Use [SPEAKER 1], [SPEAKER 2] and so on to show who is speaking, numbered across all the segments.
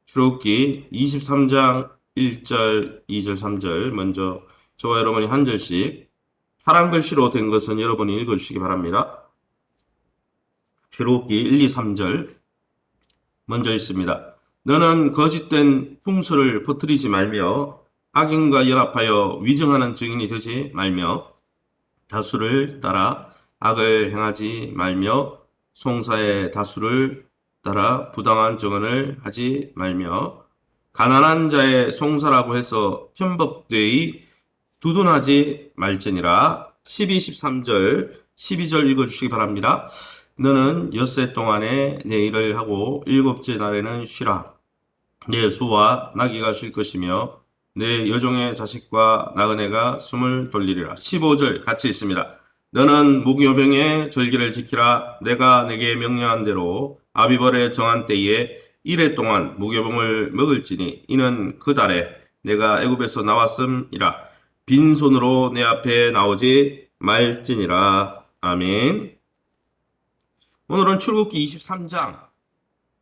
[SPEAKER 1] 출애굽기 23장 1절, 2절, 3절 먼저 저와 여러분이 한 절씩 파란 글씨로 된 것은 여러분이 읽어주시기 바랍니다. 출애굽기 1, 2, 3절 먼저 있습니다. 너는 거짓된 풍수를 퍼뜨리지 말며 악인과 연합하여 위증하는 증인이 되지 말며 다수를 따라 악을 행하지 말며 송사의 다수를 따라 부당한 증언을 하지 말며 가난한 자의 송사라고 해서 편법되이 두둔하지 말지니라. 12, 13절, 12절 읽어주시기 바랍니다. 너는 엿새 동안에 내 일을 하고 일곱째 날에는 쉬라. 내 소와 나귀가 쉴 것이며 내 여종의 자식과 나그네가 숨을 돌리리라. 15절 같이 있습니다. 너는 무교병의 절기를 지키라. 내가 내게 명령한 대로 아비벌의 정한 때에 이래 동안 무교병을 먹을지니 이는 그 달에 내가 애굽에서 나왔음이라. 빈손으로 내 앞에 나오지 말지니라. 아멘. 오늘은 출애굽기 23장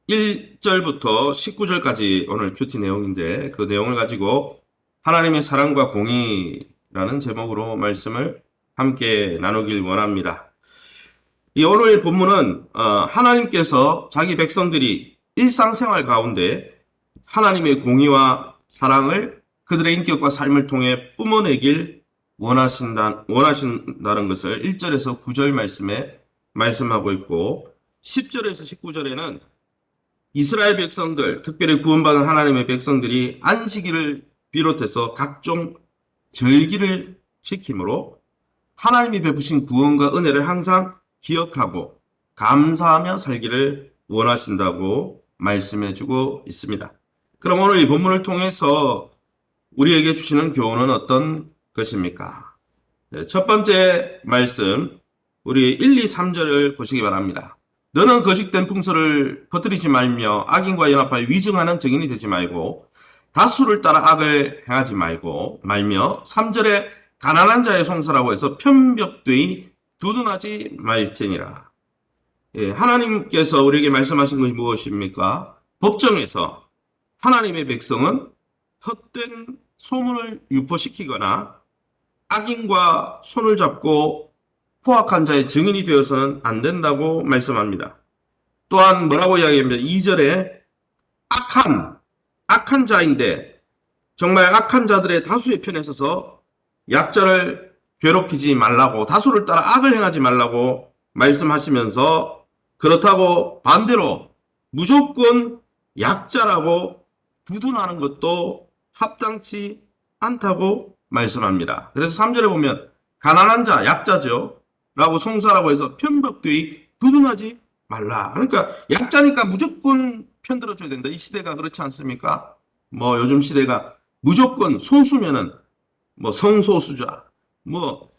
[SPEAKER 1] 1절부터 19절까지 오늘 큐티 내용인데 그 내용을 가지고 하나님의 사랑과 공의라는 제목으로 말씀을 함께 나누길 원합니다. 이 오늘 본문은 하나님께서 자기 백성들이 일상생활 가운데 하나님의 공의와 사랑을 그들의 인격과 삶을 통해 뿜어내길 원하신다는 것을 1절에서 9절 말씀에 말씀하고 있고 10절에서 19절에는 이스라엘 백성들, 특별히 구원받은 하나님의 백성들이 안식일을 비롯해서 각종 절기를 지킴으로 하나님이 베푸신 구원과 은혜를 항상 기억하고 감사하며 살기를 원하신다고 말씀해주고 있습니다. 그럼 오늘 이 본문을 통해서 우리에게 주시는 교훈은 어떤 것입니까? 첫 번째 말씀, 우리 1, 2, 3절을 보시기 바랍니다. 너는 거짓된 풍설을 퍼뜨리지 말며 악인과 연합하여 위증하는 증인이 되지 말고 다수를 따라 악을 행하지 말며 3절에 가난한 자의 송사라고 해서 편법되이 두둔하지 말지니라. 하나님께서 우리에게 말씀하신 것이 무엇입니까? 법정에서 하나님의 백성은 헛된 소문을 유포시키거나 악인과 손을 잡고 포악한 자의 증인이 되어서는 안 된다고 말씀합니다. 또한 뭐라고 이야기합니다. 2절에 악한 자인데 정말 악한 자들의 다수의 편에 서서 약자를 괴롭히지 말라고, 다수를 따라 악을 행하지 말라고 말씀하시면서 그렇다고 반대로 무조건 약자라고 두둔하는 것도 합당치 않다고 말씀합니다. 그래서 3절에 보면 가난한 자, 약자죠. 라고 송사라고 해서 편법되이 두둔하지 말라. 그러니까 약자니까 무조건 편들어줘야 된다. 이 시대가 그렇지 않습니까? 요즘 시대가 무조건 소수면은 성소수자,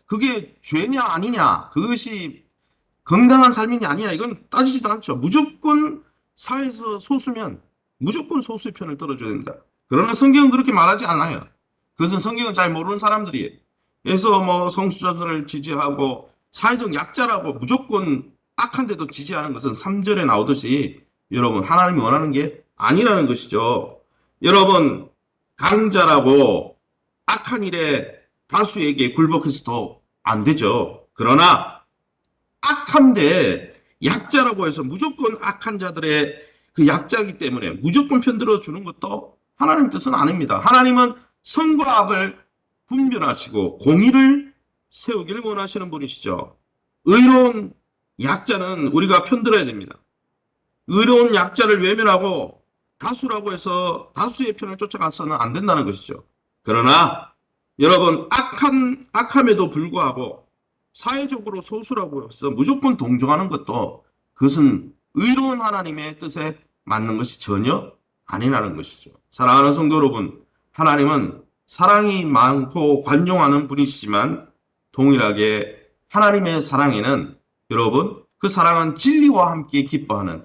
[SPEAKER 1] 그게 죄냐 아니냐, 그것이 건강한 삶이냐 아니냐, 이건 따지지도 않죠. 무조건 사회에서 소수면 무조건 소수의 편을 들어줘야 된다. 그러나 성경은 그렇게 말하지 않아요. 그것은 성경은 잘 모르는 사람들이에요. 그래서 성수자들을 지지하고 사회적 약자라고 무조건 악한데도 지지하는 것은 3절에 나오듯이 여러분 하나님이 원하는 게 아니라는 것이죠. 여러분 강자라고 악한 일에 다수에게 굴복해서도 안 되죠. 그러나 악한데 약자라고 해서 무조건 악한 자들의 그 약자이기 때문에 무조건 편들어 주는 것도 하나님 뜻은 아닙니다. 하나님은 선과 악을 분별하시고 공의를 세우기를 원하시는 분이시죠. 의로운 약자는 우리가 편들어야 됩니다. 의로운 약자를 외면하고 다수라고 해서 다수의 편을 쫓아가서는 안 된다는 것이죠. 그러나 여러분 악함에도 불구하고 사회적으로 소수라고 해서 무조건 동정하는 것도 그것은 의로운 하나님의 뜻에 맞는 것이 전혀 아니라는 것이죠. 사랑하는 성도 여러분, 하나님은 사랑이 많고 관용하는 분이시지만 동일하게 하나님의 사랑에는 여러분 그 사랑은 진리와 함께 기뻐하는,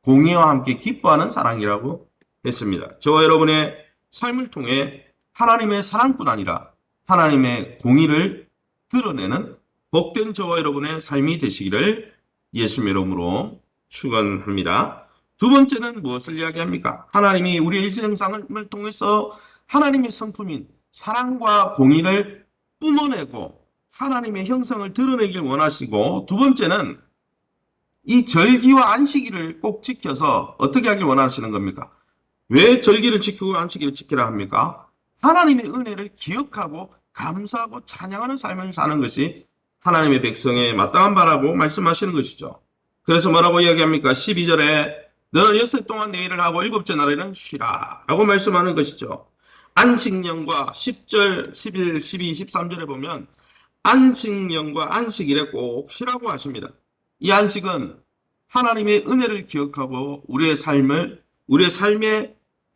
[SPEAKER 1] 공의와 함께 기뻐하는 사랑이라고 했습니다. 저와 여러분의 삶을 통해 하나님의 사랑뿐 아니라 하나님의 공의를 드러내는 복된 저와 여러분의 삶이 되시기를 예수님의 이름으로 축원합니다. 두 번째는 무엇을 이야기합니까? 하나님이 우리의 일생상을 통해서 하나님의 성품인 사랑과 공의를 뿜어내고 하나님의 형상을 드러내길 원하시고, 두 번째는 이 절기와 안식일을 꼭 지켜서 어떻게 하길 원하시는 겁니까? 왜 절기를 지키고 안식일을 지키라 합니까? 하나님의 은혜를 기억하고 감사하고 찬양하는 삶을 사는 것이 하나님의 백성의 마땅한 바라고 말씀하시는 것이죠. 그래서 뭐라고 이야기합니까? 12절에 너는 엿새 동안 내 일을 하고 일곱째 날에는 쉬라 라고 말씀하는 것이죠. 안식년과 10절, 11, 12, 13절에 보면 안식년과 안식일에 꼭 쉬라고 하십니다. 이 안식은 하나님의 은혜를 기억하고 우리의 삶의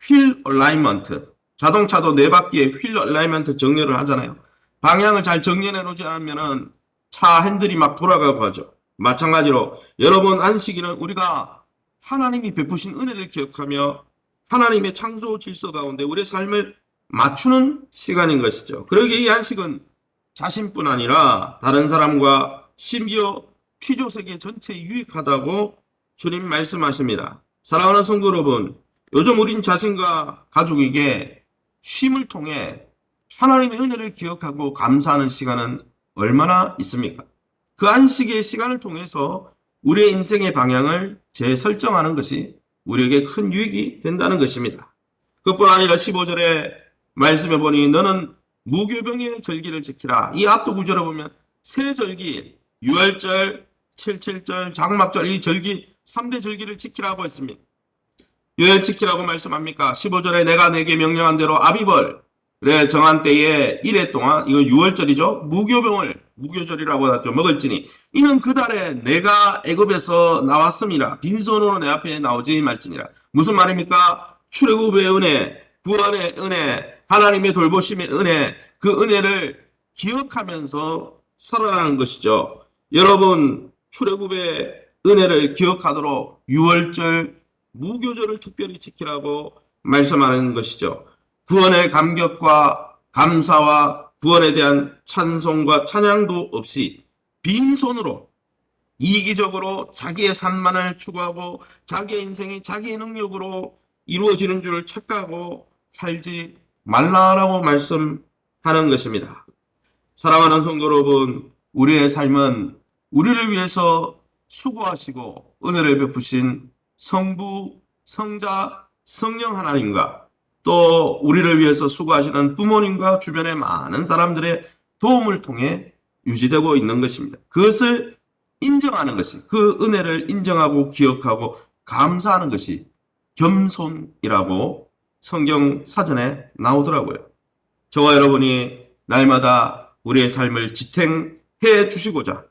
[SPEAKER 1] 휠 얼라이먼트, 자동차도 네 바퀴에 휠 얼라이먼트 정렬을 하잖아요. 방향을 잘 정렬해 놓지 않으면 차 핸들이 막 돌아가고 하죠. 마찬가지로 여러분, 안식일은 우리가 하나님이 베푸신 은혜를 기억하며 하나님의 창조 질서 가운데 우리의 삶을 맞추는 시간인 것이죠. 그러기에 이 안식은 자신뿐 아니라 다른 사람과 심지어 피조세계 전체에 유익하다고 주님 말씀하십니다. 사랑하는 성도 여러분, 요즘 우린 자신과 가족에게 쉼을 통해 하나님의 은혜를 기억하고 감사하는 시간은 얼마나 있습니까? 그 안식의 시간을 통해서 우리의 인생의 방향을 재설정하는 것이 우리에게 큰 유익이 된다는 것입니다. 그뿐 아니라 15절에 말씀해 보니 너는 무교병의 절기를 지키라. 이 앞도 구절에 보면 세 절기, 유월절, 칠칠절, 장막절, 이 절기 3대 절기를 지키라고 했습니다. 왜 지키라고 말씀합니까? 15절에 내가 내게 명령한 대로 아비벌 정한 때에 1회 동안, 이거 6월절이죠. 무교절이라고 하죠. 먹을지니 이는 그 달에 내가 애굽에서 나왔음이라. 빈손으로 내 앞에 나오지 말지니라. 무슨 말입니까? 출애굽의 은혜, 구원의 은혜, 하나님의 돌보심의 은혜, 그 은혜를 기억하면서 살아가는 것이죠. 여러분, 출애굽의 은혜를 기억하도록 6월절 무교절을 특별히 지키라고 말씀하는 것이죠. 구원의 감격과 감사와 구원에 대한 찬송과 찬양도 없이 빈손으로 이기적으로 자기의 산만을 추구하고 자기의 인생이 자기의 능력으로 이루어지는 줄 착각하고 살지 말라라고 말씀하는 것입니다. 사랑하는 성도 여러분, 우리의 삶은 우리를 위해서 수고하시고 은혜를 베푸신 성부, 성자, 성령 하나님과 또 우리를 위해서 수고하시는 부모님과 주변의 많은 사람들의 도움을 통해 유지되고 있는 것입니다. 그것을 인정하는 것이, 그 은혜를 인정하고 기억하고 감사하는 것이 겸손이라고 성경 사전에 나오더라고요. 저와 여러분이 날마다 우리의 삶을 지탱해 주시고자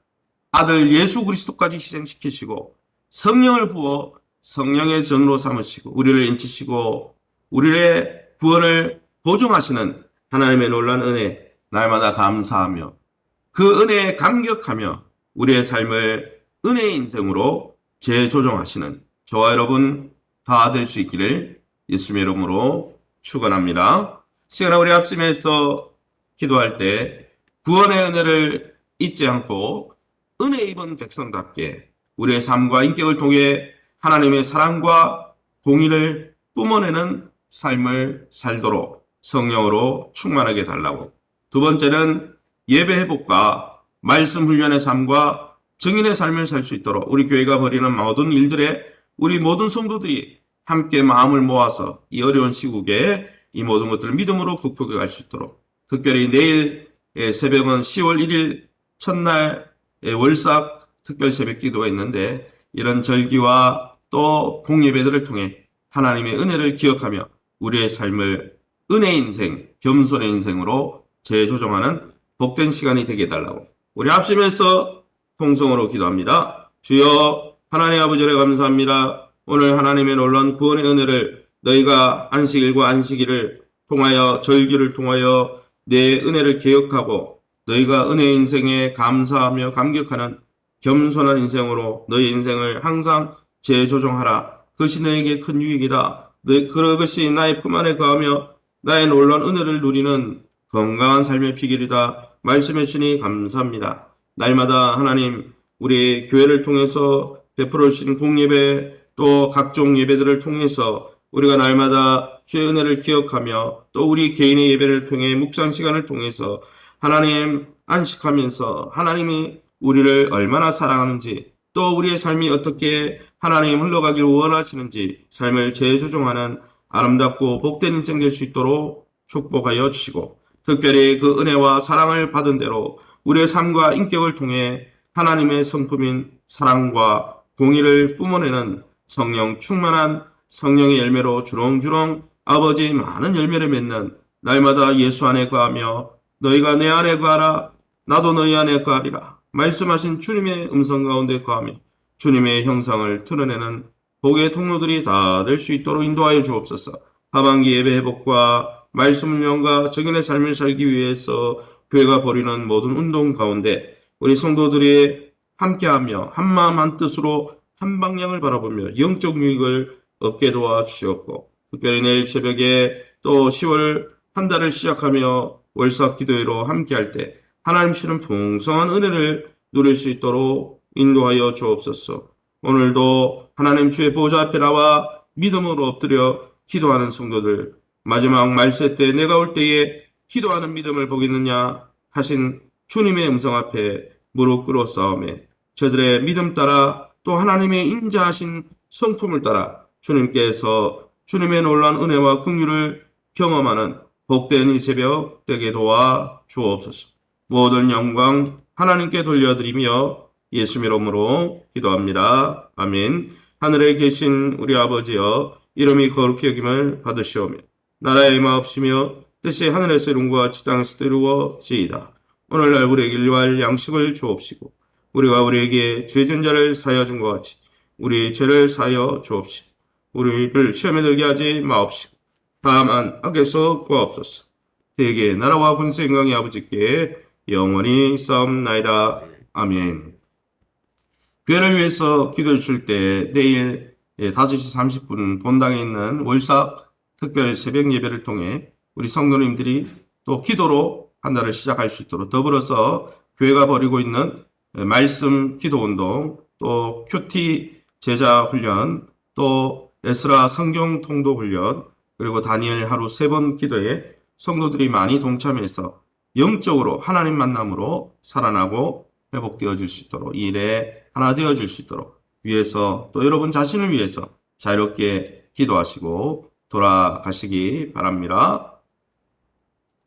[SPEAKER 1] 아들 예수 그리스도까지 희생시키시고 성령을 부어 성령의 전으로 삼으시고 우리를 인치시고 우리의 구원을 보증하시는 하나님의 놀라운 은혜, 날마다 감사하며 그 은혜에 감격하며 우리의 삶을 은혜의 인생으로 재조정하시는 저와 여러분 다 될 수 있기를 예수님의 이름으로 축원합니다. 시간에 우리 합심해서 기도할 때 구원의 은혜를 잊지 않고 은혜 입은 백성답게 우리의 삶과 인격을 통해 하나님의 사랑과 공의를 뿜어내는 삶을 살도록 성령으로 충만하게 달라고. 두 번째는 예배 회복과 말씀 훈련의 삶과 증인의 삶을 살 수 있도록 우리 교회가 벌이는 모든 일들에 우리 모든 성도들이 함께 마음을 모아서 이 어려운 시국에 이 모든 것들을 믿음으로 극복해 갈 수 있도록, 특별히 내일 새벽은 10월 1일 첫날 월삭 특별 새벽 기도가 있는데 이런 절기와 또 공예배들을 통해 하나님의 은혜를 기억하며 우리의 삶을 은혜의 인생, 겸손의 인생으로 재조정하는 복된 시간이 되게 해달라고 우리 합심해서 통성으로 기도합니다. 주여 하나님 아버지를 감사합니다. 오늘 하나님의 놀라운 구원의 은혜를 너희가 안식일과 안식일을 통하여 절기를 통하여 내 은혜를 기억하고 너희가 은혜의 인생에 감사하며 감격하는 겸손한 인생으로 너희 인생을 항상 재조정하라. 그것이 너에게 큰 유익이다. 그것이 나의 품 안에 거하며 나의 놀라운 은혜를 누리는 건강한 삶의 비결이다. 말씀해 주시니 감사합니다. 날마다 하나님 우리 교회를 통해서 베풀어 주신 공예배 또 각종 예배들을 통해서 우리가 날마다 주의 은혜를 기억하며 또 우리 개인의 예배를 통해 묵상 시간을 통해서 하나님 안식하면서 하나님이 우리를 얼마나 사랑하는지 또 우리의 삶이 어떻게 하나님 흘러가길 원하시는지 삶을 재조정하는 아름답고 복된 인생 될 수 있도록 축복하여 주시고 특별히 그 은혜와 사랑을 받은 대로 우리의 삶과 인격을 통해 하나님의 성품인 사랑과 공의를 뿜어내는 성령 충만한 성령의 열매로 주렁주렁 아버지의 많은 열매를 맺는 날마다 예수 안에 거하며 너희가 내 안에 거하라 나도 너희 안에 거하리라 말씀하신 주님의 음성 가운데 거하며 주님의 형상을 드러내는 복의 통로들이 다 될 수 있도록 인도하여 주옵소서. 하반기 예배 회복과 말씀 운영과 적인의 삶을 살기 위해서 교회가 벌이는 모든 운동 가운데 우리 성도들이 함께하며 한마음 한뜻으로 한 방향을 바라보며 영적 유익을 얻게 도와주시옵고 특별히 내일 새벽에 또 10월 한 달을 시작하며 월삭 기도회로 함께할 때 하나님 주시는 풍성한 은혜를 누릴 수 있도록 인도하여 주옵소서. 오늘도 하나님 주의 보좌 앞에 나와 믿음으로 엎드려 기도하는 성도들 마지막 말세 때 내가 올 때에 기도하는 믿음을 보겠느냐 하신 주님의 음성 앞에 무릎 꿇어 싸움에 저들의 믿음 따라 또 하나님의 인자하신 성품을 따라 주님께서 주님의 놀라운 은혜와 긍휼을 경험하는 복된 이 새벽 되게 도와 주옵소서. 모든 영광 하나님께 돌려드리며 예수 이름으로 기도합니다. 아멘. 하늘에 계신 우리 아버지여 이름이 거룩히 여김을 받으시오며 나라의 임하옵시며 뜻이 하늘에서 이룬과 같이 땅에서도 이루어지이다. 오늘날 우리에게 일용할 양식을 주옵시고 우리가 우리에게 죄진 자를 사하여 준 것 같이 우리 죄를 사하여 주옵시고 우리를 시험에 들게 하지 마옵시고 다만 악에서 구하옵소서. 대개 나라와 권세 영광이 아버지께 영원히 싸움나이다. 아멘. 교회를 위해서 기도해 주실 때 내일 5시 30분 본당에 있는 월삭 특별 새벽 예배를 통해 우리 성도님들이 또 기도로 한 달을 시작할 수 있도록 더불어서 교회가 벌이고 있는 말씀 기도 운동 또 큐티 제자 훈련 또 에스라 성경 통독 훈련 그리고 다니엘 하루 3번 기도에 성도들이 많이 동참해서 영적으로 하나님 만남으로 살아나고 회복되어질 수 있도록 이 일에 하나 되어질 수 있도록 위해서 또 여러분 자신을 위해서 자유롭게 기도하시고 돌아가시기 바랍니다.